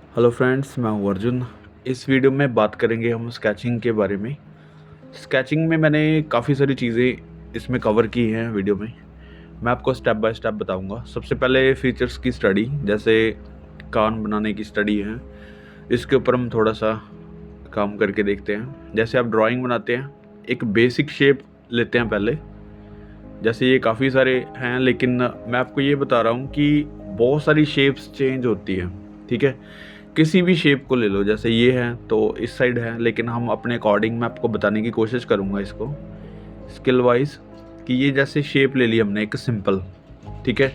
Hello friends, मैं हूँ अर्जुन। इस वीडियो में बात करेंगे हम स्केचिंग के बारे में। स्केचिंग में मैंने काफ़ी सारी चीज़ें इसमें कवर की हैं वीडियो में। मैं आपको स्टेप बाय स्टेप बताऊंगा। सबसे पहले फीचर्स की स्टडी, जैसे कान बनाने की स्टडी है, इसके ऊपर हम थोड़ा सा काम करके देखते हैं। जैसे आप ड्राइंग बनाते हैं, एक बेसिक शेप लेते हैं पहले। जैसे ये काफ़ी सारे हैं, लेकिन मैं आपको ये बता रहा हूँ कि बहुत सारी शेप्स चेंज होती हैं। ठीक है, किसी भी शेप को ले लो, जैसे ये है तो इस साइड है, लेकिन हम अपने अकॉर्डिंग मैं आपको बताने की कोशिश करूँगा इसको स्किल वाइज, कि ये जैसे शेप ले ली हमने एक सिंपल। ठीक है,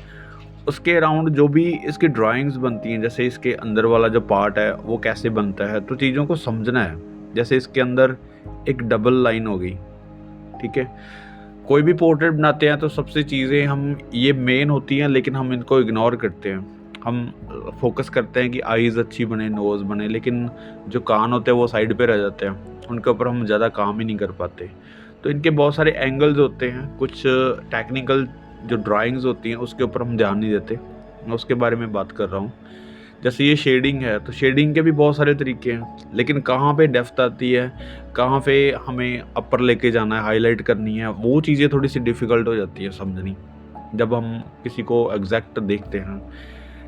उसके अराउंड जो भी इसकी ड्राइंग्स बनती हैं, जैसे इसके अंदर वाला जो पार्ट है वो कैसे बनता है, तो चीज़ों को समझना है। जैसे इसके अंदर एक डबल लाइन हो गई। ठीक है, कोई भी पोर्ट्रेट बनाते हैं तो सबसे चीज़ें हम ये मेन होती हैं, लेकिन हम इनको इग्नोर करते हैं। हम फोकस करते हैं कि आईज़ अच्छी बने, नोज़ बने, लेकिन जो कान होते हैं वो साइड पे रह जाते हैं, उनके ऊपर हम ज़्यादा काम ही नहीं कर पाते। तो इनके बहुत सारे एंगल्स होते हैं, कुछ टेक्निकल जो ड्राइंग्स होती हैं उसके ऊपर हम ध्यान नहीं देते। मैं उसके बारे में बात कर रहा हूँ। जैसे ये शेडिंग है, तो शेडिंग के भी बहुत सारे तरीके हैं, लेकिन कहाँ पे डेप्थ आती है, कहाँ पे हमें अपर लेके जाना है, हाईलाइट करनी है, वो चीज़ें थोड़ी सी डिफ़िकल्ट हो जाती है समझनी जब हम किसी को एग्जैक्ट देखते हैं।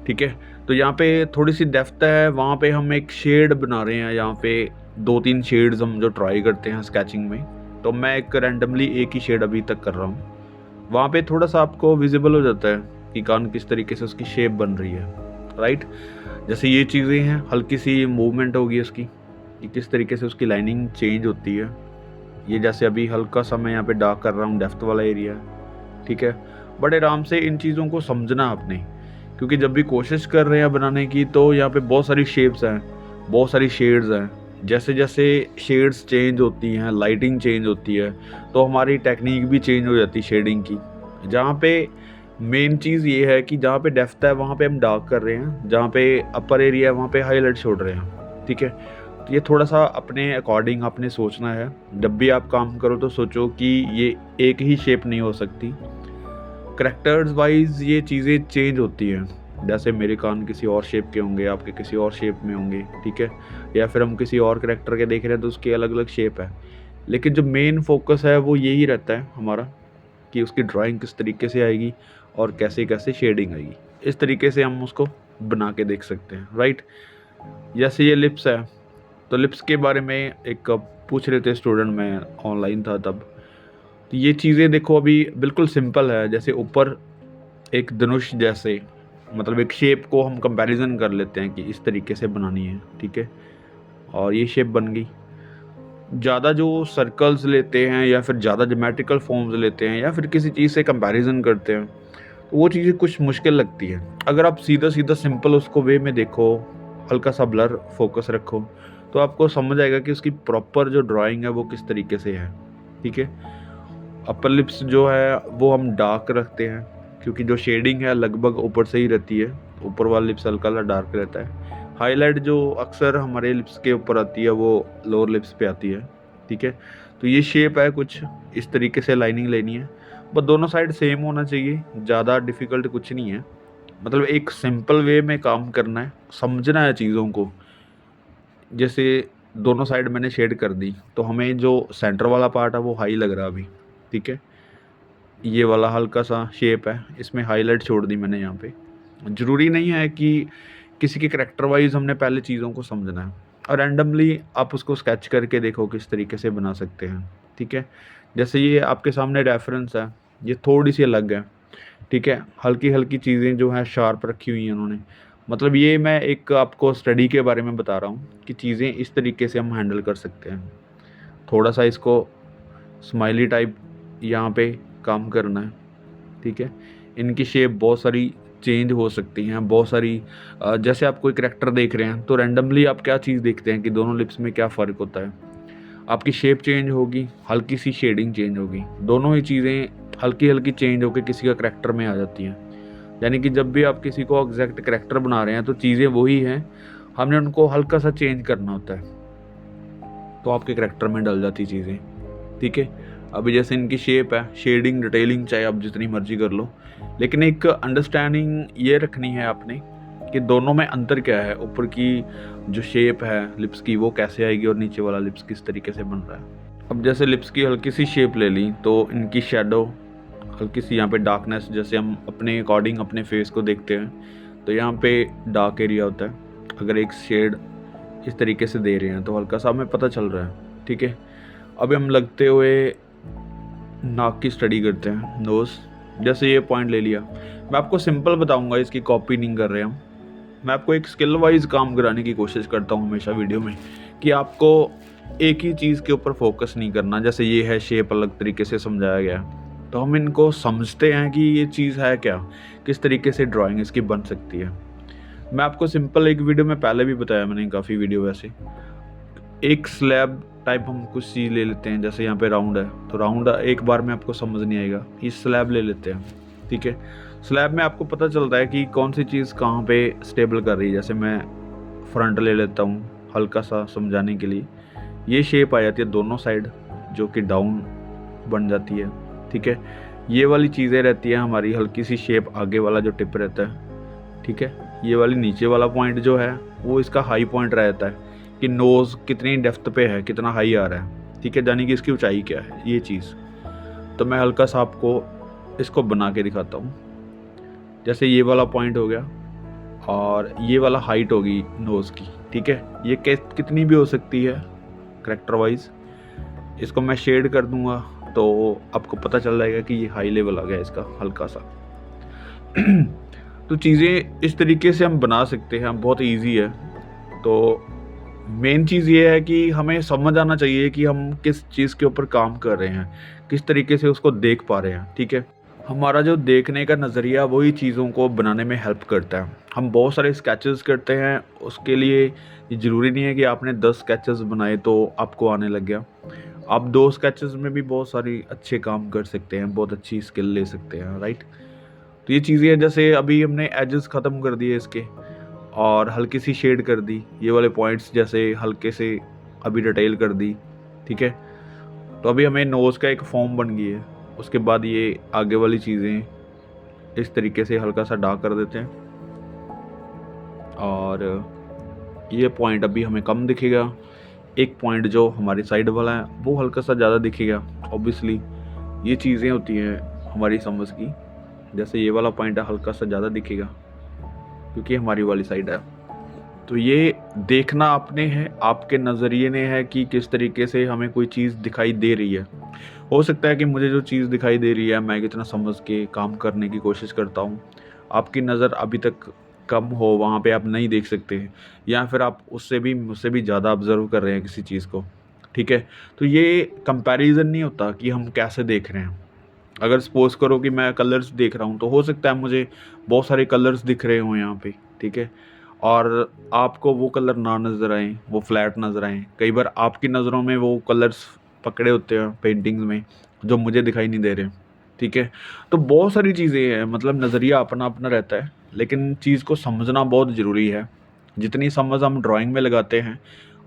ठीक है, तो यहाँ पे थोड़ी सी डेप्थ है, वहाँ पे हम एक शेड बना रहे हैं। यहाँ पे 2-3 शेड्स हम जो ट्राई करते हैं स्केचिंग में, तो मैं एक रैंडमली एक ही शेड अभी तक कर रहा हूँ। वहाँ पे थोड़ा सा आपको विजिबल हो जाता है कि कान किस तरीके से उसकी शेप बन रही है, राइट। जैसे ये चीज़ें हैं, हल्की सी मूवमेंट होगी उसकी कि किस तरीके से उसकी लाइनिंग चेंज होती है। ये जैसे अभी हल्का सा मैं यहाँ पे डार्क कर रहा हूँ, डेप्थ वाला एरिया है। ठीक है, बड़े आराम से इन चीज़ों को समझना आपने, क्योंकि जब भी कोशिश कर रहे हैं बनाने की तो यहाँ पे बहुत सारी शेप्स हैं, बहुत सारी शेड्स हैं। जैसे जैसे शेड्स चेंज होती हैं, लाइटिंग चेंज होती है, तो हमारी टेक्निक भी चेंज हो जाती है शेडिंग की। जहाँ पे मेन चीज़ ये है कि जहाँ पे डेप्थ है वहाँ पे हम डार्क कर रहे हैं, जहाँ पे अपर एरिया है वहाँ पे हाईलाइट छोड़ रहे हैं। ठीक है, तो ये थोड़ा सा अपने अकॉर्डिंग आपने सोचना है। जब भी आप काम करो तो सोचो कि ये एक ही शेप नहीं हो सकती। करैक्टर्स वाइज ये चीज़ें चेंज होती हैं। जैसे मेरे कान किसी और शेप के होंगे, आपके किसी और शेप में होंगे। ठीक है, या फिर हम किसी और करैक्टर के देख रहे हैं तो उसकी अलग अलग शेप है, लेकिन जो मेन फोकस है वो यही रहता है हमारा कि उसकी ड्राइंग किस तरीके से आएगी और कैसे कैसे शेडिंग आएगी। इस तरीके से हम उसको बना के देख सकते हैं, राइट। जैसे ये लिप्स है, तो लिप्स के बारे में एक पूछ रहे थे स्टूडेंट, मैं ऑनलाइन था तब। तो ये चीज़ें देखो अभी बिल्कुल सिंपल है। जैसे ऊपर एक धनुष जैसे, मतलब एक शेप को हम कंपैरिजन कर लेते हैं कि इस तरीके से बनानी है। ठीक है, और ये शेप बन गई। ज़्यादा जो सर्कल्स लेते हैं या फिर ज़्यादा ज्योमेट्रिकल फॉर्म्स लेते हैं या फिर किसी चीज़ से कंपैरिजन करते हैं, तो वो चीज़ें कुछ मुश्किल लगती है। अगर आप सीधा सीधा सिंपल उसको वे में देखो, हल्का सा ब्लर फोकस रखो, तो आपको समझ आएगा कि उसकी प्रॉपर जो ड्राइंग है वो किस तरीके से है। ठीक है, अपर लिप्स जो है वो हम डार्क रखते हैं, क्योंकि जो शेडिंग है लगभग ऊपर से ही रहती है, ऊपर वाला लिप्स हल्का सा डार्क रहता है। हाईलाइट जो अक्सर हमारे लिप्स के ऊपर आती है वो लोअर लिप्स पे आती है। ठीक है, तो ये शेप है, कुछ इस तरीके से लाइनिंग लेनी है। बस दोनों साइड सेम होना चाहिए, ज़्यादा डिफ़िकल्ट कुछ नहीं है। मतलब एक सिंपल वे में काम करना है, समझना है चीज़ों को। जैसे दोनों साइड मैंने शेड कर दी, तो हमें जो सेंटर वाला पार्ट है वो हाई लग रहा है अभी। ठीक है, ये वाला हल्का सा शेप है, इसमें हाईलाइट छोड़ दी मैंने यहाँ पे। ज़रूरी नहीं है कि किसी के करैक्टर वाइज हमने पहले चीज़ों को समझना है, और रैंडमली आप उसको स्केच करके देखो किस तरीके से बना सकते हैं। ठीक है, जैसे ये आपके सामने रेफरेंस है, ये थोड़ी सी अलग है। ठीक है, हल्की हल्की चीज़ें जो हैं शार्प रखी हुई हैं उन्होंने। मतलब ये मैं एक आपको स्टडी के बारे में बता रहा हूँ कि चीज़ें इस तरीके से हम हैंडल कर सकते हैं। थोड़ा सा इसको स्माइली टाइप यहाँ पे काम करना है। ठीक है, इनकी शेप बहुत सारी चेंज हो सकती हैं, बहुत सारी जैसे आप कोई करैक्टर देख रहे हैं तो रैंडमली आप क्या चीज़ देखते हैं कि दोनों लिप्स में क्या फ़र्क होता है। आपकी शेप चेंज होगी, हल्की सी शेडिंग चेंज होगी, दोनों ही चीज़ें हल्की हल्की चेंज होकर किसी का करैक्टर में आ जाती हैं। यानी कि जब भी आप किसी को एग्जैक्ट करैक्टर बना रहे हैं तो चीज़ें वही हैं, हमने उनको हल्का सा चेंज करना होता है, तो आपके करैक्टर में डल जाती चीज़ें। ठीक है, अभी जैसे इनकी शेप है, शेडिंग डिटेलिंग चाहे आप जितनी मर्जी कर लो, लेकिन एक अंडरस्टैंडिंग ये रखनी है आपने कि दोनों में अंतर क्या है, ऊपर की जो शेप है लिप्स की वो कैसे आएगी और नीचे वाला लिप्स किस तरीके से बन रहा है। अब जैसे लिप्स की हल्की सी शेप ले ली तो इनकी शेडो, हल्की सी यहाँ पे डार्कनेस, जैसे हम अपने अकॉर्डिंग अपने फेस को देखते हैं तो यहाँ पे डार्क एरिया होता है। अगर एक शेड इस तरीके से दे रहे हैं तो हल्का सा हमें पता चल रहा है, ठीक है। अभी हम लगते हुए नाक की स्टडी करते हैं, नोज़, जैसे ये पॉइंट ले लिया। मैं आपको सिंपल बताऊंगा, इसकी कॉपी नहीं कर रहे हम। मैं आपको एक स्किल वाइज काम कराने की कोशिश करता हूँ हमेशा वीडियो में, कि आपको एक ही चीज़ के ऊपर फोकस नहीं करना। जैसे ये है शेप अलग तरीके से समझाया गया, तो हम इनको समझते हैं कि ये चीज़ है क्या, किस तरीके से ड्राइंग इसकी बन सकती है। मैं आपको सिंपल एक वीडियो में पहले भी बताया मैंने, काफ़ी वीडियो वैसे, एक स्लैब टाइप हम कुछ चीज़ ले लेते हैं। जैसे यहाँ पे राउंड है तो राउंड एक बार में आपको समझ नहीं आएगा, ये स्लैब ले लेते हैं, ठीक है। स्लैब में आपको पता चलता है कि कौन सी चीज़ कहाँ पे स्टेबल कर रही है। जैसे मैं फ्रंट ले लेता हूँ हल्का सा समझाने के लिए, ये शेप आ जाती है दोनों साइड जो कि डाउन बन जाती है, ठीक है। ये वाली चीज़ें रहती है हमारी, हल्की सी शेप आगे वाला जो टिप रहता है, ठीक है। ये वाली नीचे वाला पॉइंट जो है वो इसका हाई पॉइंट रहता है, कि नोज़ कितनी डेप्थ पे है, कितना हाई आ रहा है, ठीक है, यानी कि इसकी ऊंचाई क्या है, ये चीज़। तो मैं हल्का सा आपको इसको बना के दिखाता हूँ। जैसे ये वाला पॉइंट हो गया और ये वाला हाइट होगी नोज़ की, ठीक है। ये कितनी भी हो सकती है करेक्टर वाइज। इसको मैं शेड कर दूंगा तो आपको पता चल जाएगा कि ये हाई लेवल आ गया इसका हल्का सा। तो चीज़ें इस तरीके से हम बना सकते हैं, बहुत इजी है। तो मेन चीज़ ये है कि हमें समझ आना चाहिए कि हम किस चीज़ के ऊपर काम कर रहे हैं, किस तरीके से उसको देख पा रहे हैं, ठीक है। हमारा जो देखने का नज़रिया वही चीज़ों को बनाने में हेल्प करता है। हम बहुत सारे स्केचेस करते हैं, उसके लिए ये ज़रूरी नहीं है कि आपने 10 स्केचेस बनाए तो आपको आने लग गया। आप 2 स्केचेस में भी बहुत सारी अच्छे काम कर सकते हैं, बहुत अच्छी स्किल ले सकते हैं, राइट। तो ये चीज़ें हैं, जैसे अभी हमने एजेस ख़त्म कर दिए इसके और हल्की सी शेड कर दी, ये वाले पॉइंट्स जैसे हल्के से अभी डिटेल कर दी, ठीक है। तो अभी हमें नोज़ का एक फॉर्म बन गई है। उसके बाद ये आगे वाली चीज़ें इस तरीके से हल्का सा डार्क कर देते हैं और ये पॉइंट अभी हमें कम दिखेगा। एक पॉइंट जो हमारी साइड वाला है वो हल्का सा ज़्यादा दिखेगा। ऑब्वियसली ये चीज़ें होती हैं हमारी समझ की। जैसे ये वाला पॉइंट है हल्का सा ज़्यादा दिखेगा क्योंकि हमारी वाली साइड है। तो ये देखना आपने है, आपके नज़रिए ने है कि किस तरीके से हमें कोई चीज़ दिखाई दे रही है। हो सकता है कि मुझे जो चीज़ दिखाई दे रही है मैं कितना समझ के काम करने की कोशिश करता हूँ, आपकी नज़र अभी तक कम हो, वहाँ पे आप नहीं देख सकते हैं, या फिर आप उससे भी मुझसे भी ज़्यादा ऑब्ज़र्व कर रहे हैं किसी चीज़ को, ठीक है। तो ये कंपैरिजन नहीं होता कि हम कैसे देख रहे हैं। अगर सपोज़ करो कि मैं कलर्स देख रहा हूँ तो हो सकता है मुझे बहुत सारे कलर्स दिख रहे हों यहाँ पे, ठीक है, और आपको वो कलर ना नज़र आएँ, वो फ्लैट नज़र आएँ। कई बार आपकी नज़रों में वो कलर्स पकड़े होते हैं पेंटिंग्स में जो मुझे दिखाई नहीं दे रहे, ठीक है। तो बहुत सारी चीज़ें हैं, मतलब नज़रिया अपना अपना रहता है, लेकिन चीज़ को समझना बहुत ज़रूरी है। जितनी समझ हम ड्राइंग में लगाते हैं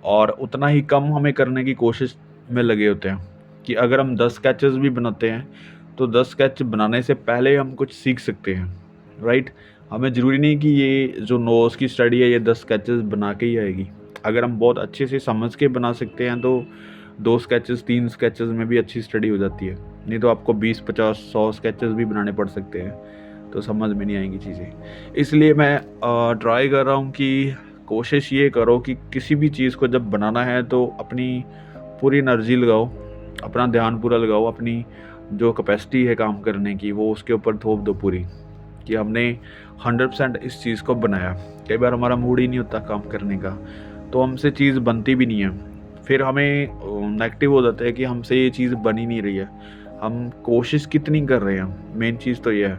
और उतना ही कम हमें करने की कोशिश में लगे होते हैं। कि अगर हम 10 स्केचेस भी बनाते हैं तो 10 स्केच बनाने से पहले हम कुछ सीख सकते हैं, राइट। हमें ज़रूरी नहीं कि ये जो नोज़ की स्टडी है ये 10 स्केचेस बना के ही आएगी। अगर हम बहुत अच्छे से समझ के बना सकते हैं तो 2 स्केचेस 3 स्केचेस में भी अच्छी स्टडी हो जाती है। नहीं तो आपको 20 50 100 स्केचेस भी बनाने पड़ सकते हैं, तो समझ में नहीं आएंगी चीज़ें। इसलिए मैं ट्राई कर रहा हूँ कि कोशिश ये करो कि किसी भी चीज़ को जब बनाना है तो अपनी पूरी एनर्जी लगाओ, अपना ध्यान पूरा लगाओ, अपनी जो कैपेसिटी है काम करने की वो उसके ऊपर थोप दो पूरी, कि हमने 100% इस चीज़ को बनाया। कई बार हमारा मूड ही नहीं होता काम करने का, तो हमसे चीज़ बनती भी नहीं है, फिर हमें नेगेटिव हो जाता है कि हमसे ये चीज़ बन ही नहीं रही है। हम कोशिश कितनी कर रहे हैं, मेन चीज़ तो ये है,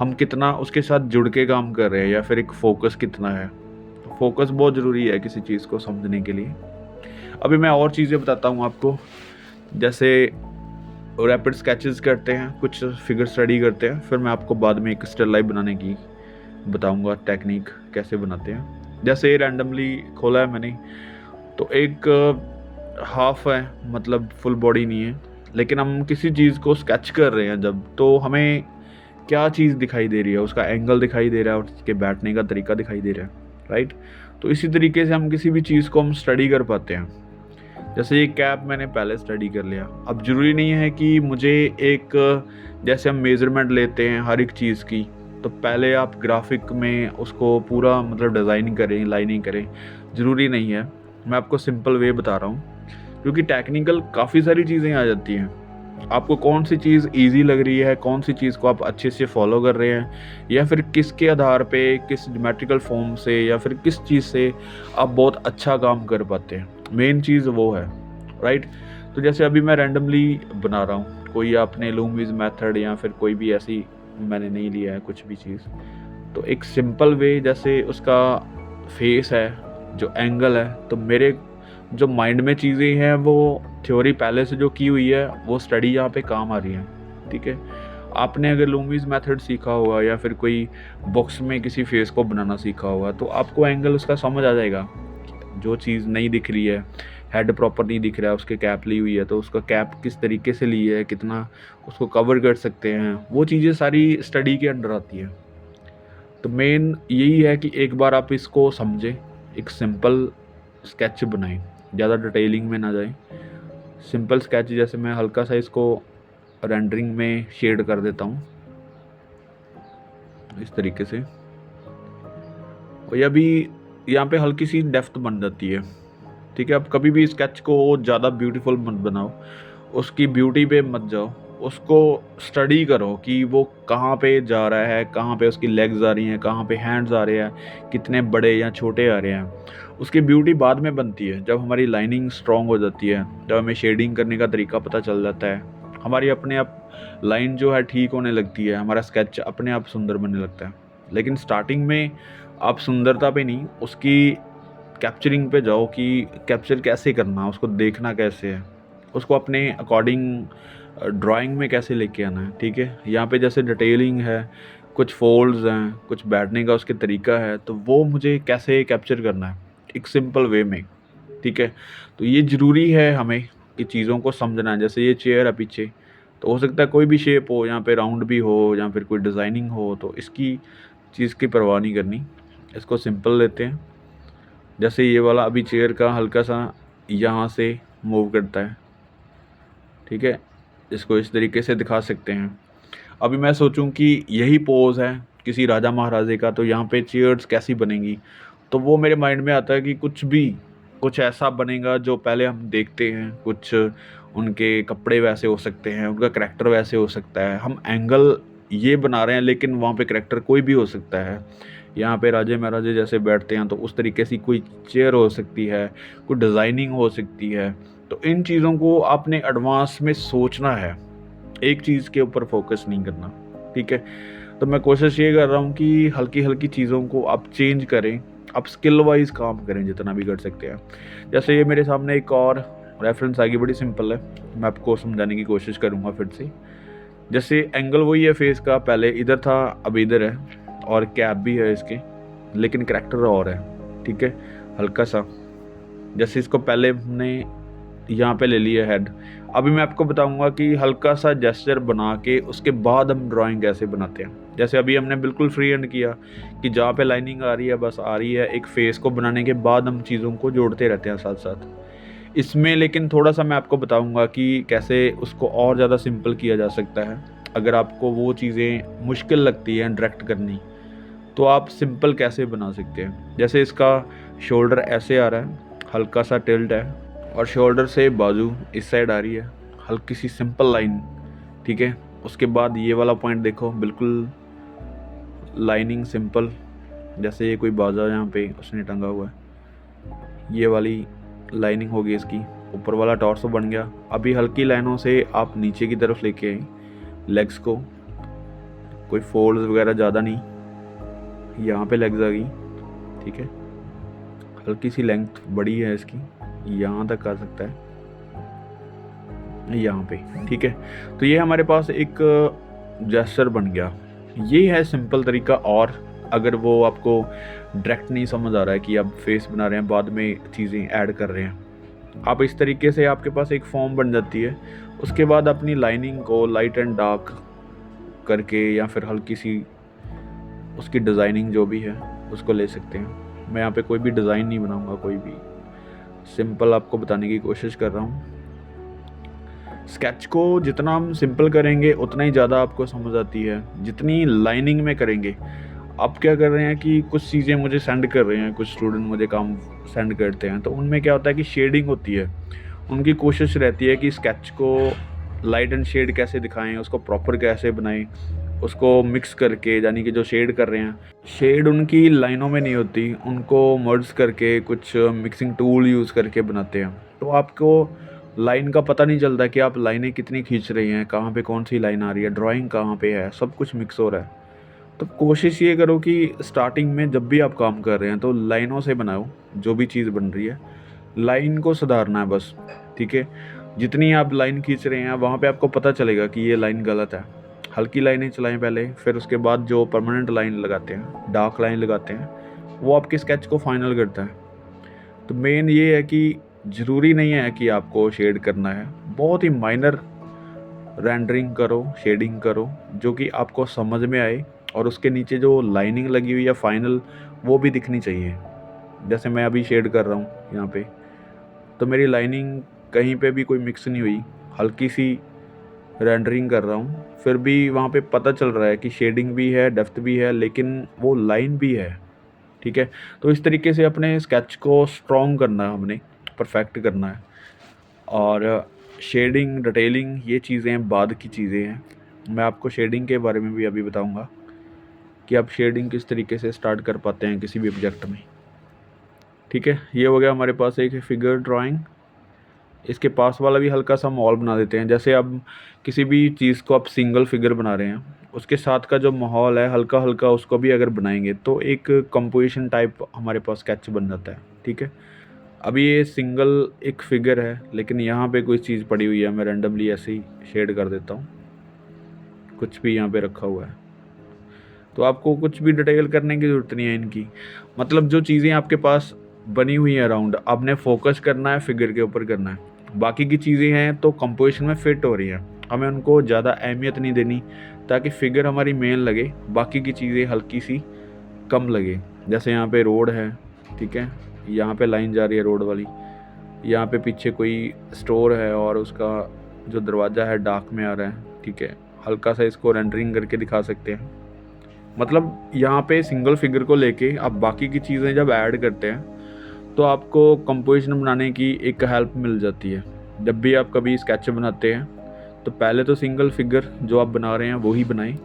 हम कितना उसके साथ जुड़ के काम कर रहे हैं, या फिर एक फ़ोकस कितना है। तो फोकस बहुत ज़रूरी है किसी चीज़ को समझने के लिए। अभी मैं और चीज़ें बताता हूँ आपको, जैसे रैपिड स्केचेस करते हैं, कुछ फिगर स्टडी करते हैं, फिर मैं आपको बाद में एक स्टिल लाइफ बनाने की बताऊंगा टेक्निक कैसे बनाते हैं। जैसे रैंडमली खोला है मैंने, तो एक हाफ है, मतलब फुल बॉडी नहीं है, लेकिन हम किसी चीज़ को स्केच कर रहे हैं जब, तो हमें क्या चीज़ दिखाई दे रही है, उसका एंगल दिखाई दे रहा है और उसके बैठने का तरीका दिखाई दे रहा है, राइट। तो इसी तरीके से हम किसी भी चीज़ को हम स्टडी कर पाते हैं। जैसे ये कैप मैंने पहले स्टडी कर लिया, अब ज़रूरी नहीं है कि मुझे एक, जैसे हम मेज़रमेंट लेते हैं हर एक चीज़ की, तो पहले आप ग्राफिक में उसको पूरा मतलब डिज़ाइनिंग करें, लाइनिंग करें, ज़रूरी नहीं है। मैं आपको सिंपल वे बता रहा हूँ, क्योंकि टेक्निकल काफ़ी सारी चीज़ें आ जाती हैं। आपको कौन सी चीज़ ईज़ी लग रही है, कौन सी चीज़ को आप अच्छे से फॉलो कर रहे हैं, या फिर किसके आधार पे, किस ज्योमेट्रिकल फॉर्म से, या फिर किस चीज़ से आप बहुत अच्छा काम कर पाते हैं, मेन चीज़ वो है, राइट। तो जैसे अभी मैं रैंडमली बना रहा हूँ, कोई आपने लूमिस मेथड या फिर कोई भी ऐसी मैंने नहीं लिया है कुछ भी चीज़, तो एक सिंपल वे, जैसे उसका फेस है, जो एंगल है, तो मेरे जो माइंड में चीज़ें हैं वो थ्योरी पहले से जो की हुई है वो स्टडी यहाँ पे काम आ रही है, ठीक है। आपने अगर लूमिस मेथड सीखा होगा या फिर कोई बॉक्स में किसी फेस को बनाना सीखा होगा, तो आपको एंगल उसका समझ आ जाएगा। जो चीज़ नहीं दिख रही है, हेड प्रॉपर नहीं दिख रहा है, उसके कैप ली हुई है, तो उसका कैप किस तरीके से ली है, कितना उसको कवर कर सकते हैं, वो चीज़ें सारी स्टडी के अंडर आती है। तो मेन यही है कि एक बार आप इसको समझें, एक सिंपल स्केच बनाएं, ज़्यादा डिटेलिंग में ना जाएं। सिंपल स्केच, जैसे मैं हल्का सा इसको रेंडरिंग में शेड कर देता हूँ इस तरीके से, और ये अभी यहाँ पे हल्की सी डेप्थ बन जाती है, ठीक है। अब कभी भी स्केच को ज़्यादा ब्यूटीफुल मत बनाओ, उसकी ब्यूटी पे मत जाओ, उसको स्टडी करो कि वो कहाँ पे जा रहा है, कहाँ पे उसकी लेग्स आ रही हैं, कहाँ पे हैंड्स आ रहे हैं, कितने बड़े या छोटे आ रहे हैं। उसकी ब्यूटी बाद में बनती है जब हमारी लाइनिंग स्ट्रॉन्ग हो जाती है, जब हमें शेडिंग करने का तरीका पता चल जाता है, हमारी अपने आप लाइन जो है ठीक होने लगती है, हमारा स्केच अपने आप सुंदर बनने लगता है। लेकिन स्टार्टिंग में आप सुंदरता पे नहीं, उसकी कैप्चरिंग पे जाओ कि कैप्चर कैसे करना, उसको देखना कैसे है, उसको अपने अकॉर्डिंग ड्राइंग में कैसे लेके आना है, ठीक है। यहाँ पे जैसे डिटेलिंग है, कुछ फोल्ड्स हैं, कुछ बैठने का उसके तरीका है, तो वो मुझे कैसे कैप्चर करना है एक सिंपल वे में, ठीक है। तो ये ज़रूरी है हमें कि चीज़ों को समझना है। जैसे ये चेयर है पीछे, तो हो सकता है कोई भी शेप हो, यहाँ पे राउंड भी हो या फिर कोई डिज़ाइनिंग हो, तो इसकी चीज़ की परवाह नहीं करनी, इसको सिंपल लेते हैं। जैसे ये वाला अभी चेयर का हल्का सा यहाँ से मूव करता है, ठीक है, इसको इस तरीके से दिखा सकते हैं। अभी मैं सोचूं कि यही पोज़ है किसी राजा महाराजे का, तो यहाँ पे चेयर्स कैसी बनेंगी, तो वो मेरे माइंड में आता है कि कुछ ऐसा बनेगा जो पहले हम देखते हैं, कुछ उनके कपड़े वैसे हो सकते हैं, उनका करैक्टर वैसे हो सकता है। हम एंगल ये बना रहे हैं लेकिन वहाँ पे करैक्टर कोई भी हो सकता है। यहाँ पे राजे महाराजे जैसे बैठते हैं तो उस तरीके से कोई चेयर हो सकती है, कोई डिज़ाइनिंग हो सकती है। तो इन चीज़ों को आपने एडवांस में सोचना है, एक चीज़ के ऊपर फोकस नहीं करना, ठीक है। तो मैं कोशिश ये कर रहा हूँ कि हल्की हल्की चीज़ों को आप चेंज करें, आप स्किल वाइज काम करें जितना भी कर सकते हैं। जैसे ये मेरे सामने एक और रेफरेंस आ गई, बड़ी सिंपल है, मैं आपको समझाने की कोशिश करूँगा फिर से। जैसे एंगल वही है फेस का, पहले इधर था अब इधर है, और कैप भी है इसके, लेकिन करैक्टर और है, ठीक है, हल्का सा। जैसे इसको पहले हमने यहाँ पे ले लिया हेड, अभी मैं आपको बताऊंगा कि हल्का सा जेस्चर बना के उसके बाद हम ड्राइंग कैसे बनाते हैं। जैसे अभी हमने बिल्कुल फ्री हैंड किया कि जहाँ पे लाइनिंग आ रही है बस आ रही है, एक फेस को बनाने के बाद हम चीज़ों को जोड़ते रहते हैं साथ साथ इसमें। लेकिन थोड़ा सा मैं आपको बताऊंगा कि कैसे उसको और ज़्यादा सिंपल किया जा सकता है। अगर आपको वो चीज़ें मुश्किल लगती हैं डायरेक्ट करनी, तो आप सिंपल कैसे बना सकते हैं। जैसे इसका शोल्डर ऐसे आ रहा है, हल्का सा टिल्ट है, और शोल्डर से बाजू इस साइड आ रही है, हल्की सी सिंपल लाइन, ठीक है। उसके बाद ये वाला पॉइंट देखो, बिल्कुल लाइनिंग सिंपल, जैसे ये कोई बाजा यहाँ पे उसने टंगा हुआ है, ये वाली लाइनिंग होगी इसकी, ऊपर वाला टॉर्सो बन गया। अभी हल्की लाइनों से आप नीचे की तरफ लेके आए लेग्स को, कोई फोल्ड्स वगैरह ज़्यादा नहीं, यहाँ पे लेग्स आ गई, ठीक है। हल्की सी लेंथ बड़ी है इसकी, यहाँ तक आ सकता है, यहाँ पे, ठीक है। तो ये हमारे पास एक जेस्चर बन गया, ये है सिंपल तरीका। और अगर वो आपको डायरेक्ट नहीं समझ आ रहा है कि आप फेस बना रहे हैं बाद में चीज़ें ऐड कर रहे हैं, आप इस तरीके से आपके पास एक फॉर्म बन जाती है। उसके बाद अपनी लाइनिंग को लाइट एंड डार्क करके या फिर हल्की सी उसकी डिज़ाइनिंग जो भी है उसको ले सकते हैं। मैं यहाँ पे कोई भी डिज़ाइन नहीं बनाऊँगा, कोई भी सिंपल आपको बताने की कोशिश कर रहा हूँ। स्केच को जितना हम सिंपल करेंगे उतना ही ज़्यादा आपको समझ आती है। जितनी लाइनिंग में करेंगे, आप क्या कर रहे हैं कि कुछ चीज़ें मुझे सेंड कर रहे हैं, कुछ स्टूडेंट मुझे काम सेंड करते हैं, तो उनमें क्या होता है कि शेडिंग होती है। उनकी कोशिश रहती है कि स्केच को लाइट एंड शेड कैसे दिखाएं, उसको प्रॉपर कैसे बनाएं, उसको मिक्स करके, यानी कि जो शेड कर रहे हैं, शेड उनकी लाइनों में नहीं होती, उनको मर्ज करके कुछ मिक्सिंग टूल यूज़ करके बनाते हैं। तो आपको लाइन का पता नहीं चलता कि आप लाइनें कितनी खींच रही हैं, कहाँ पे कौन सी लाइन आ रही है, ड्राइंग कहाँ पे है, सब कुछ मिक्स हो रहा है। तो कोशिश ये करो कि स्टार्टिंग में जब भी आप काम कर रहे हैं तो लाइनों से बनाओ। जो भी चीज़ बन रही है लाइन को सुधारना है बस, ठीक है। जितनी आप लाइन खींच रहे हैं वहाँ पे आपको पता चलेगा कि ये लाइन गलत है। हल्की लाइनें चलाएं पहले, फिर उसके बाद जो परमानेंट लाइन लगाते हैं, डार्क लाइन लगाते हैं, वो आपके स्केच को फाइनल करता है। तो मेन ये है कि ज़रूरी नहीं है कि आपको शेड करना है, बहुत ही माइनर रेंडरिंग करो, शेडिंग करो, जो कि आपको समझ में आए और उसके नीचे जो लाइनिंग लगी हुई है फाइनल, वो भी दिखनी चाहिए। जैसे मैं अभी शेड कर रहा हूँ यहाँ पे, तो मेरी लाइनिंग कहीं पे भी कोई मिक्स नहीं हुई, हल्की सी रेंडरिंग कर रहा हूँ, फिर भी वहाँ पे पता चल रहा है कि शेडिंग भी है, डेप्थ भी है, लेकिन वो लाइन भी है, ठीक है। तो इस तरीके से अपने स्केच को स्ट्रॉन्ग करना है, हमने परफेक्ट करना है। और शेडिंग, डिटेलिंग, ये चीज़ें बाद की चीज़ें हैं। मैं आपको शेडिंग के बारे में भी अभी बताऊंगा कि आप शेडिंग किस तरीके से स्टार्ट कर पाते हैं किसी भी ऑब्जेक्ट में, ठीक है। ये हो गया हमारे पास एक फिगर ड्राइंग। इसके पास वाला भी हल्का सा माहौल बना देते हैं। जैसे अब किसी भी चीज़ को आप सिंगल फिगर बना रहे हैं, उसके साथ का जो माहौल है हल्का हल्का उसको भी अगर बनाएंगे तो एक कंपोजिशन टाइप हमारे पास स्केच बन जाता है, ठीक है। अभी ये सिंगल एक फिगर है, लेकिन यहाँ पे कोई चीज़ पड़ी हुई है, मैं रैंडमली ऐसे ही शेड कर देता हूँ, कुछ भी यहाँ पे रखा हुआ है। तो आपको कुछ भी डिटेल करने की ज़रूरत नहीं है इनकी, मतलब जो चीज़ें आपके पास बनी हुई हैं अराउंड, आपने फोकस करना है, फिगर के ऊपर करना है। बाकी की चीज़ें हैं तो कंपोजिशन में फिट हो रही हैं, हमें उनको ज़्यादा अहमियत नहीं देनी, ताकि फिगर हमारी मेन लगे, बाकी की चीज़ें हल्की सी कम लगे। जैसे यहाँ पे रोड है, ठीक है, यहाँ पे लाइन जा रही है रोड वाली, यहाँ पे पीछे कोई स्टोर है और उसका जो दरवाज़ा है डार्क में आ रहा है, ठीक है। हल्का सा इसको रेंडरिंग करके दिखा सकते हैं। मतलब यहाँ पे सिंगल फिगर को लेके आप बाकी की चीज़ें जब ऐड करते हैं तो आपको कंपोजिशन बनाने की एक हेल्प मिल जाती है। जब भी आप कभी स्केच बनाते हैं तो पहले तो सिंगल फिगर जो आप बना रहे हैं वो ही बनाएं।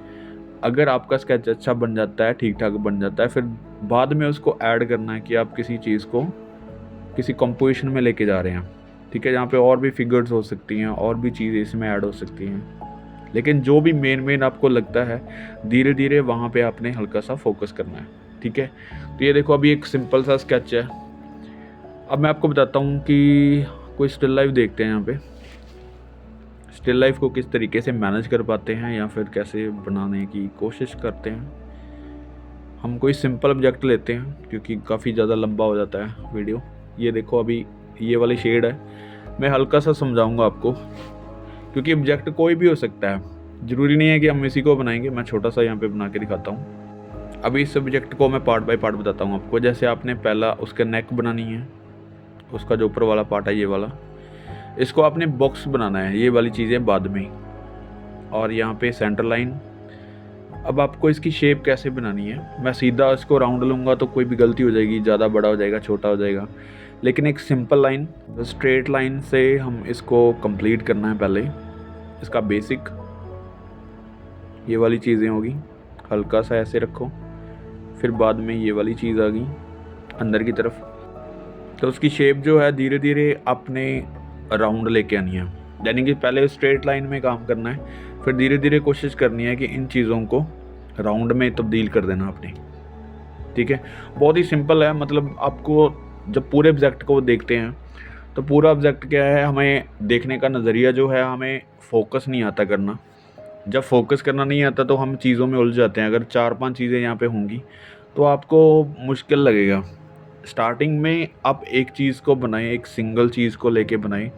अगर आपका स्केच अच्छा बन जाता है, ठीक ठाक बन जाता है, फिर बाद में उसको ऐड करना है कि आप किसी चीज़ को किसी कंपोजिशन में लेके जा रहे हैं, ठीक है, जहाँ पे और भी फिगर्स हो सकती हैं, और भी चीज़ें इसमें ऐड हो सकती हैं। लेकिन जो भी मेन आपको लगता है, धीरे धीरे वहाँ पे आपने हल्का सा फोकस करना है, ठीक है। तो ये देखो अभी एक सिंपल सा स्केच है। अब मैं आपको बताता हूँ कि कोई स्टिल लाइफ देखते हैं। यहाँ पे स्टिल लाइफ को किस तरीके से मैनेज कर पाते हैं या फिर कैसे बनाने की कोशिश करते हैं। हम कोई सिंपल ऑब्जेक्ट लेते हैं क्योंकि काफ़ी ज़्यादा लंबा हो जाता है वीडियो। ये देखो अभी ये वाली शेड है, मैं हल्का सा समझाऊंगा आपको, क्योंकि ऑब्जेक्ट कोई भी हो सकता है, ज़रूरी नहीं है कि हम इसी को बनाएंगे। मैं छोटा सा यहाँ पे बना के दिखाता हूँ। अभी इस ऑब्जेक्ट को मैं पार्ट बाय पार्ट बताता हूँ आपको। जैसे आपने पहला उसका नेक बनानी है, उसका जो ऊपर वाला पार्ट है ये वाला, इसको आपने बॉक्स बनाना है, ये वाली चीज़ें बाद में। और यहाँ पे सेंटर लाइन। अब आपको इसकी शेप कैसे बनानी है, मैं सीधा इसको राउंड लूँगा तो कोई भी गलती हो जाएगी, ज़्यादा बड़ा हो जाएगा, छोटा हो जाएगा। लेकिन एक सिंपल लाइन, स्ट्रेट लाइन से हम इसको कंप्लीट करना है। पहले इसका बेसिक ये वाली चीज़ें होगी, हल्का सा ऐसे रखो, फिर बाद में ये वाली चीज़ आ गई अंदर की तरफ। तो उसकी शेप जो है धीरे धीरे आपने राउंड लेके आनी है, यानी कि पहले स्ट्रेट लाइन में काम करना है, फिर धीरे धीरे कोशिश करनी है कि इन चीज़ों को राउंड में तब्दील कर देना आपने, ठीक है। बहुत ही सिंपल है। मतलब आपको जब पूरे ऑब्जेक्ट को देखते हैं तो पूरा ऑब्जेक्ट क्या है, हमें देखने का नज़रिया जो है, हमें फोकस नहीं आता करना। जब फोकस करना नहीं आता तो हम चीज़ों में उलझ जाते हैं। अगर 4-5 चीज़ें यहाँ पे होंगी तो आपको मुश्किल लगेगा। स्टार्टिंग में आप एक चीज़ को बनाएं, एक सिंगल चीज़ को लेके बनाएं,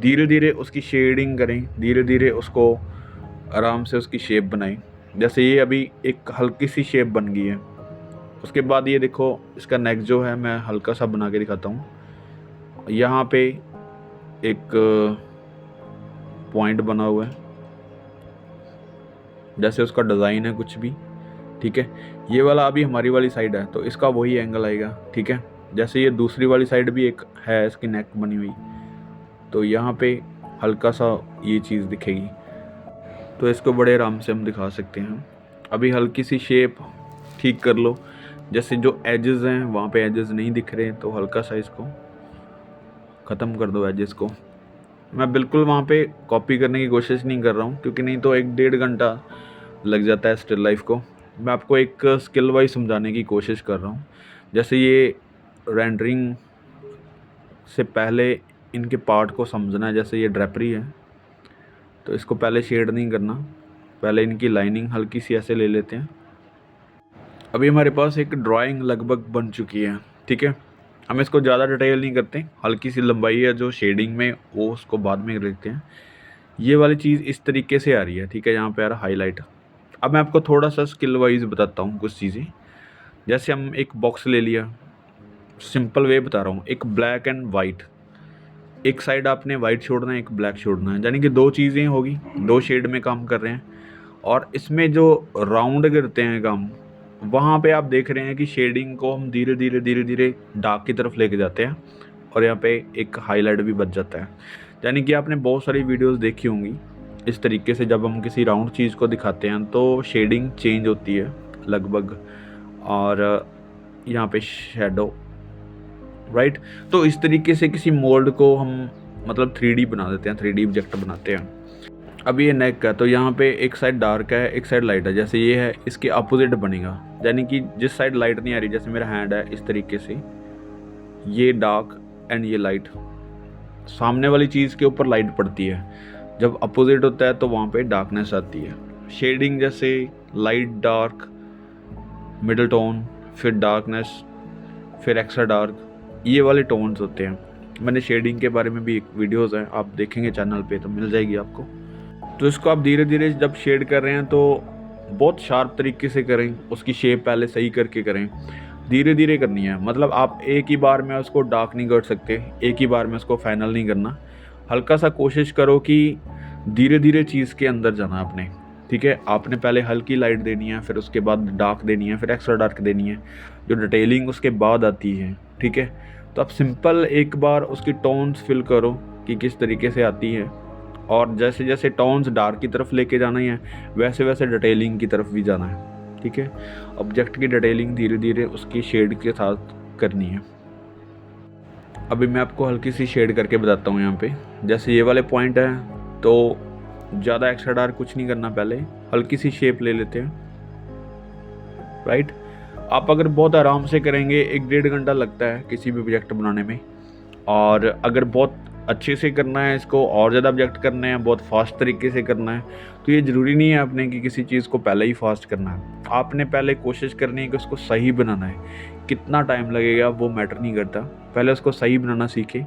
धीरे धीरे उसकी शेडिंग करें, धीरे धीरे उसको आराम से उसकी शेप बनाएं। जैसे ये अभी एक हल्की सी शेप बन गई है। उसके बाद ये देखो इसका नेक जो है मैं हल्का सा बना के दिखाता हूँ। यहाँ पे एक पॉइंट बना हुआ है, जैसे उसका डिज़ाइन है कुछ भी, ठीक है। ये वाला अभी हमारी वाली साइड है तो इसका वही एंगल आएगा, ठीक है। जैसे ये दूसरी वाली साइड भी एक है इसकी नेक बनी हुई, तो यहाँ पे हल्का सा ये चीज़ दिखेगी, तो इसको बड़े आराम से हम दिखा सकते हैं। अभी हल्की सी शेप ठीक कर लो, जैसे जो एजेस हैं वहाँ पे एजेस नहीं दिख रहे तो हल्का सा इसको ख़त्म कर दो एजेस को। मैं बिल्कुल वहाँ पे कॉपी करने की कोशिश नहीं कर रहा हूँ, क्योंकि नहीं तो 1-1.5 घंटा लग जाता है स्टिल लाइफ को। मैं आपको एक स्किल वाइज समझाने की कोशिश कर रहा हूँ। जैसे ये रेंडरिंग से पहले इनके पार्ट को समझना है। जैसे ये ड्रेपरी है तो इसको पहले शेड नहीं करना, पहले इनकी लाइनिंग हल्की सी ऐसे ले लेते हैं। अभी हमारे पास एक ड्राइंग लगभग बन चुकी है, ठीक है। हम इसको ज़्यादा डिटेल नहीं करते, हल्की सी लंबाई है जो शेडिंग में वो उसको बाद में देखते हैं। ये वाली चीज़ इस तरीके से आ रही है, ठीक है। यहाँ पे आ रहा हाईलाइट। अब मैं आपको थोड़ा सा स्किल वाइज बताता हूँ कुछ चीज़ें। जैसे हम एक बॉक्स ले लिया, सिंपल वे बता रहा हूँ, एक ब्लैक एंड वाइट, एक साइड आपने वाइट छोड़ना है, एक ब्लैक छोड़ना है, यानी कि 2 चीज़ें होगी, 2 शेड में काम कर रहे हैं। और इसमें जो राउंड करते हैं काम, वहाँ पे आप देख रहे हैं कि शेडिंग को हम धीरे धीरे डार्क की तरफ लेके जाते हैं और यहाँ पे एक हाईलाइट भी बच जाता है। यानी कि आपने बहुत सारी वीडियोस देखी होंगी इस तरीके से, जब हम किसी राउंड चीज़ को दिखाते हैं तो शेडिंग चेंज होती है लगभग, और यहाँ पे शेडो, राइट। तो इस तरीके से किसी मोल्ड को हम मतलब 3D बना देते हैं, 3D ऑब्जेक्ट बनाते हैं। अब ये नेक है तो यहाँ पे एक साइड डार्क है, एक साइड लाइट है। जैसे ये है, इसके अपोजिट बनेगा, यानी कि जिस साइड लाइट नहीं आ रही, जैसे मेरा हैंड है इस तरीके से, ये डार्क एंड ये लाइट, सामने वाली चीज़ के ऊपर लाइट पड़ती है। जब अपोजिट होता है तो वहाँ पे डार्कनेस आती है। शेडिंग जैसे लाइट डार्क, मिडल टोन, फिर डार्कनेस, फिर एक्स्ट्रा डार्क, ये वाले टोन्स होते हैं। मैंने शेडिंग के बारे में भी एक वीडियोज़ हैं, आप देखेंगे चैनल पे तो मिल जाएगी आपको। तो इसको आप धीरे धीरे जब शेड कर रहे हैं तो बहुत शार्प तरीके से करें, उसकी शेप पहले सही करके करें, धीरे धीरे करनी है। मतलब आप एक ही बार में उसको डार्क नहीं कर सकते, एक ही बार में उसको फाइनल नहीं करना। हल्का सा कोशिश करो कि धीरे धीरे चीज़ के अंदर जाना आपने, ठीक है। आपने पहले हल्की लाइट देनी है, फिर उसके बाद डार्क देनी है, फिर एक्स्ट्रा डार्क देनी है, जो डिटेलिंग उसके बाद आती है, ठीक है। तो आप सिंपल एक बार उसकी टोन्स फिल करो कि किस तरीके से आती है, और जैसे जैसे टोन्स डार्क की तरफ लेके जाना ही है, वैसे वैसे डिटेलिंग की तरफ भी जाना है, ठीक है। ऑब्जेक्ट की डिटेलिंग धीरे धीरे उसकी शेड के साथ करनी है। अभी मैं आपको हल्की सी शेड करके बताता हूँ। यहाँ पे जैसे ये वाले पॉइंट है तो ज़्यादा एक्स्ट्रा डार्क कुछ नहीं करना, पहले हल्की सी शेप ले लेते हैं, राइट। आप अगर बहुत आराम से करेंगे, 1-1.5 घंटा लगता है किसी भी ऑब्जेक्ट बनाने में। और अगर बहुत अच्छे से करना है इसको, और ज़्यादा ऑब्जेक्ट करने हैं, बहुत फास्ट तरीके से करना है, तो ये ज़रूरी नहीं है आपने कि किसी चीज़ को पहले ही फास्ट करना है। आपने पहले कोशिश करनी है कि उसको सही बनाना है। कितना टाइम लगेगा वो मैटर नहीं करता, पहले उसको सही बनाना सीखें।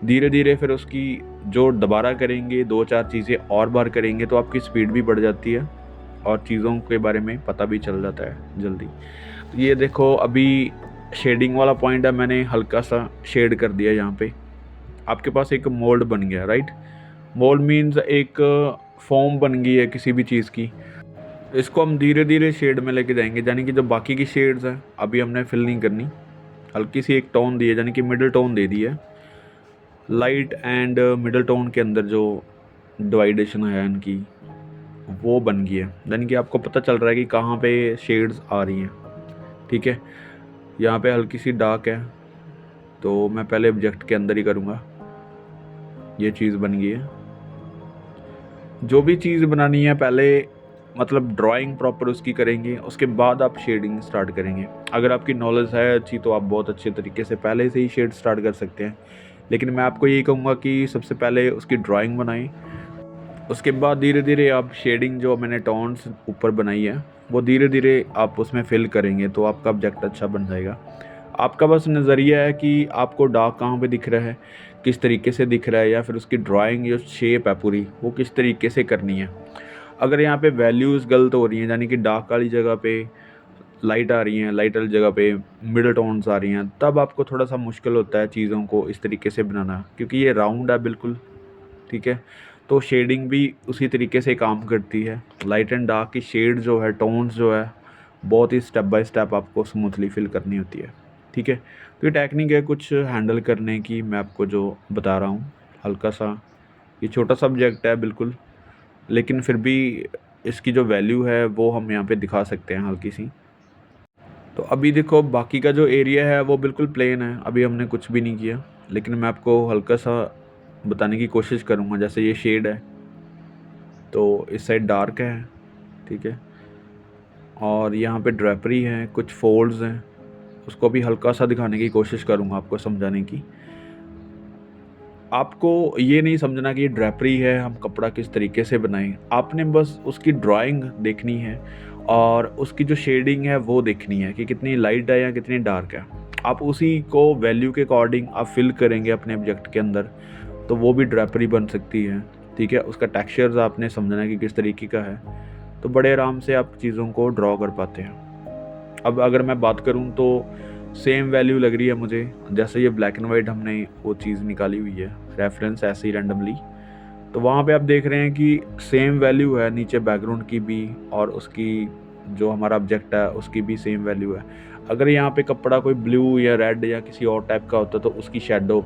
धीरे धीरे फिर उसकी जो दोबारा करेंगे, 2-4 चीज़ें और बार करेंगे तो आपकी स्पीड भी बढ़ जाती है और चीज़ों के बारे में पता भी चल जाता है जल्दी। तो ये देखो अभी शेडिंग वाला पॉइंट है, मैंने हल्का सा शेड कर दिया। यहाँ पे आपके पास एक मोल्ड बन गया, राइट। मोल्ड मीन्स एक फॉर्म बन गई है किसी भी चीज़ की। इसको हम धीरे धीरे शेड में लेके जाएंगे, यानी कि जो बाकी की शेड्स हैं अभी हमने फिल नहीं करनी। हल्की सी एक टोन दी है, यानी कि मिडिल टोन दे दी है। लाइट एंड मिडिल टोन के अंदर जो डिवाइडेशन है इनकी, वो बन गई है, यानी कि आपको पता चल रहा है कि कहाँ पे शेड्स आ रही हैं, ठीक है। यहाँ पे हल्की सी डार्क है तो मैं पहले ऑब्जेक्ट के अंदर ही करूँगा। ये चीज़ बन गई है। जो भी चीज़ बनानी है पहले मतलब ड्राइंग प्रॉपर उसकी करेंगे, उसके बाद आप शेडिंग स्टार्ट करेंगे। अगर आपकी नॉलेज है अच्छी तो आप बहुत अच्छे तरीके से पहले से ही शेड स्टार्ट कर सकते हैं, लेकिन मैं आपको यही कहूँगा कि सबसे पहले उसकी ड्राइंग बनाएं, उसके बाद धीरे धीरे आप शेडिंग जो मैंने टोन्स ऊपर बनाई है वो धीरे धीरे आप उसमें फिल करेंगे तो आपका ऑब्जेक्ट अच्छा बन जाएगा। आपका बस नज़रिया है कि आपको डार्क कहाँ पे दिख रहा है, किस तरीके से दिख रहा है, या फिर उसकी ड्राइंग जो शेप है पूरी वो किस तरीके से करनी है। अगर यहाँ पे वैल्यूज़ गलत हो रही हैं, यानी कि डार्क वाली जगह पे लाइट आ रही हैं, लाइट वाली जगह पे मिडल टोन्स आ रही हैं, तब आपको थोड़ा-सा मुश्किल होता है चीज़ों को इस तरीके से बनाना, क्योंकि ये राउंड है बिल्कुल, ठीक है? तो शेडिंग भी उसी तरीके से काम करती है। लाइट एंड डार्क की शेड जो है, टोन्स जो है, बहुत ही स्टेप बाय स्टेप आपको स्मूथली फिल करनी होती है, ठीक है? तो ये टेक्निक है कुछ हैंडल करने की, मैं आपको जो बता रहा हूँ, हल्का-सा ये छोटा सब्जेक्ट है बिल्कुल, लेकिन फिर भी इसकी जो वैल्यू है वो हम यहाँ पे दिखा सकते हैं हल्की-सी। तो अभी देखो बाकी का जो एरिया है वो बिल्कुल प्लेन है, अभी हमने कुछ भी नहीं किया, लेकिन मैं आपको हल्का-सा बताने की कोशिश करूँगा। जैसे ये शेड है, तो इस साइड डार्क है, ठीक है? और यहाँ पे ड्रेपरी है, कुछ फ़ोल्ड्स हैं, उसको भी हल्का-सा दिखाने की कोशिश करूँगा आपको समझाने की। आपको ये नहीं समझना कि ये ड्रेपरी है, हम कपड़ा किस तरीके से बनाएँ। आपने बस उसकी ड्राइंग देखनी है और उसकी जो शेडिंग है वो देखनी है कि कितनी लाइट है या कितनी डार्क है। आप उसी को वैल्यू के अकॉर्डिंग आप फ़िल करेंगे अपने ऑब्जेक्ट के अंदर, तो वो भी ड्रेपरी बन सकती है, ठीक है? उसका टेक्सचर्स आपने समझना है कि किस तरीके का है, तो बड़े आराम से आप चीज़ों को ड्रॉ कर पाते हैं। अब अगर मैं बात करूँ तो सेम वैल्यू लग रही है मुझे, जैसे ये ब्लैक एंड वाइट हमने वो चीज़ निकाली हुई है, रेफरेंस ऐसे ही रैंडमली, तो वहाँ पे आप देख रहे हैं कि सेम वैल्यू है नीचे बैकग्राउंड की भी, और उसकी जो हमारा ऑब्जेक्ट है उसकी भी सेम वैल्यू है। अगर यहाँ पे कपड़ा कोई ब्लू या रेड या किसी और टाइप का होता तो उसकी शेडो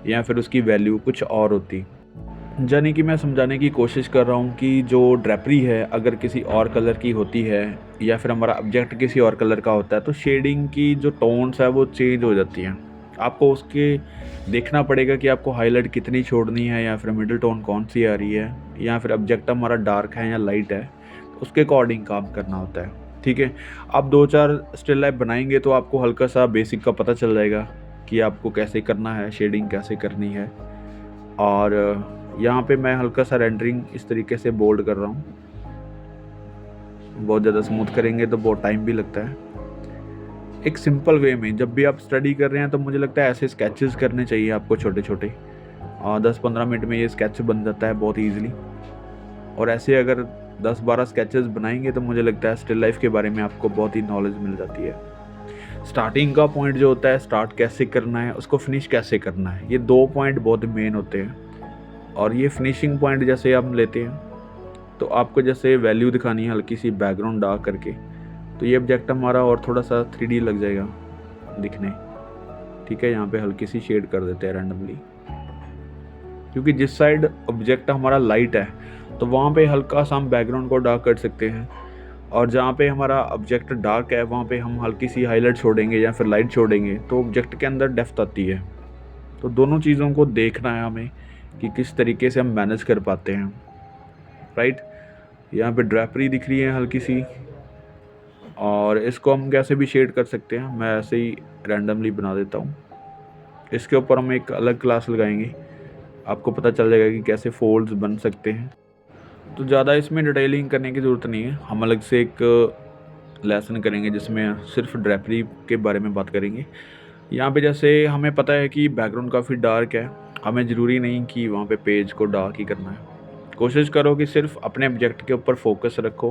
या फिर उसकी वैल्यू कुछ और होती। यानी कि मैं समझाने की कोशिश कर रहा हूँ कि जो ड्रेपरी है अगर किसी और कलर की होती है या फिर हमारा ऑब्जेक्ट किसी और कलर का होता है, तो शेडिंग की जो टोन्स है वो चेंज हो जाती हैं। आपको उसके देखना पड़ेगा कि आपको हाईलाइट कितनी छोड़नी है या फिर मिडिल टोन कौन सी आ रही है, या फिर ऑब्जेक्ट हमारा डार्क है या लाइट है, तो उसके अकॉर्डिंग काम करना होता है, ठीक है? आप 2-4 स्टिल लाइफ बनाएंगे तो आपको हल्का सा बेसिक का पता चल जाएगा कि आपको कैसे करना है, शेडिंग कैसे करनी है। और यहाँ पे मैं हल्का सा रेंडरिंग इस तरीके से बोल्ड कर रहा हूँ। बहुत ज़्यादा स्मूथ करेंगे तो बहुत टाइम भी लगता है। एक सिंपल वे में जब भी आप स्टडी कर रहे हैं तो मुझे लगता है ऐसे स्केचेस करने चाहिए आपको छोटे-छोटे, 10-15 मिनट में ये स्केच बन जाता है बहुत ईज़िली। और ऐसे अगर 10-12 स्केचेस बनाएंगे तो मुझे लगता है स्टिल लाइफ के बारे में आपको बहुत ही नॉलेज मिल जाती है। स्टार्टिंग का पॉइंट जो होता है, स्टार्ट कैसे करना है, उसको फिनिश कैसे करना है, ये 2 पॉइंट बहुत मेन होते हैं। और ये फिनिशिंग पॉइंट जैसे हम लेते हैं तो आपको जैसे वैल्यू दिखानी है हल्की सी बैकग्राउंड डार्क करके, तो ये ऑब्जेक्ट हमारा और थोड़ा सा 3D लग जाएगा दिखने, ठीक है? यहाँ पे हल्की सी शेड कर देते हैं रैंडमली, क्योंकि जिस साइड ऑब्जेक्ट हमारा लाइट है तो वहाँ पे हल्का सा हम बैकग्राउंड को डार्क कर सकते हैं, और जहाँ पे हमारा ऑब्जेक्ट डार्क है वहाँ पे हम हल्की सी हाईलाइट छोड़ेंगे या फिर लाइट छोड़ेंगे तो ऑब्जेक्ट के अंदर डेप्थ आती है। तो दोनों चीज़ों को देखना है हमें कि किस तरीके से हम मैनेज कर पाते हैं, राइट? यहाँ पे ड्रेपरी दिख रही है हल्की सी, और इसको हम कैसे भी शेड कर सकते हैं, मैं ऐसे ही रैंडमली बना देता हूँ। इसके ऊपर हम एक अलग क्लास लगाएंगे, आपको पता चल जाएगा कि कैसे फोल्ड्स बन सकते हैं। तो ज़्यादा इसमें डिटेलिंग करने की ज़रूरत नहीं है, हम अलग से एक लेसन करेंगे जिसमें सिर्फ ड्रेपरी के बारे में बात करेंगे। यहाँ पे जैसे हमें पता है कि बैकग्राउंड काफ़ी डार्क है, हमें ज़रूरी नहीं कि वहाँ पे पेज को डार्क ही करना है। कोशिश करो कि सिर्फ अपने ऑब्जेक्ट के ऊपर फोकस रखो।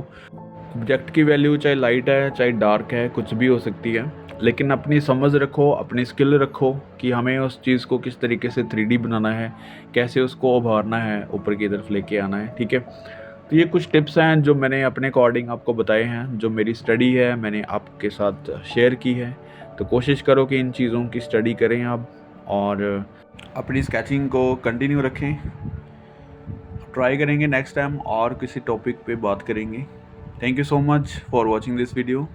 ऑब्जेक्ट की वैल्यू चाहे लाइट है चाहे डार्क है, कुछ भी हो सकती है, लेकिन अपनी समझ रखो, अपनी स्किल रखो कि हमें उस चीज़ को किस तरीके से 3D बनाना है, कैसे उसको उभारना है, ऊपर की तरफ लेके आना है, ठीक है? तो ये कुछ टिप्स हैं जो मैंने अपने अकॉर्डिंग आपको बताए हैं, जो मेरी स्टडी है मैंने आपके साथ शेयर की है। तो कोशिश करो कि इन चीज़ों की स्टडी करें आप, और अपनी स्केचिंग को कंटिन्यू रखें। ट्राई करेंगे नेक्स्ट टाइम और किसी टॉपिक पे बात करेंगे। Thank you so much for watching this video.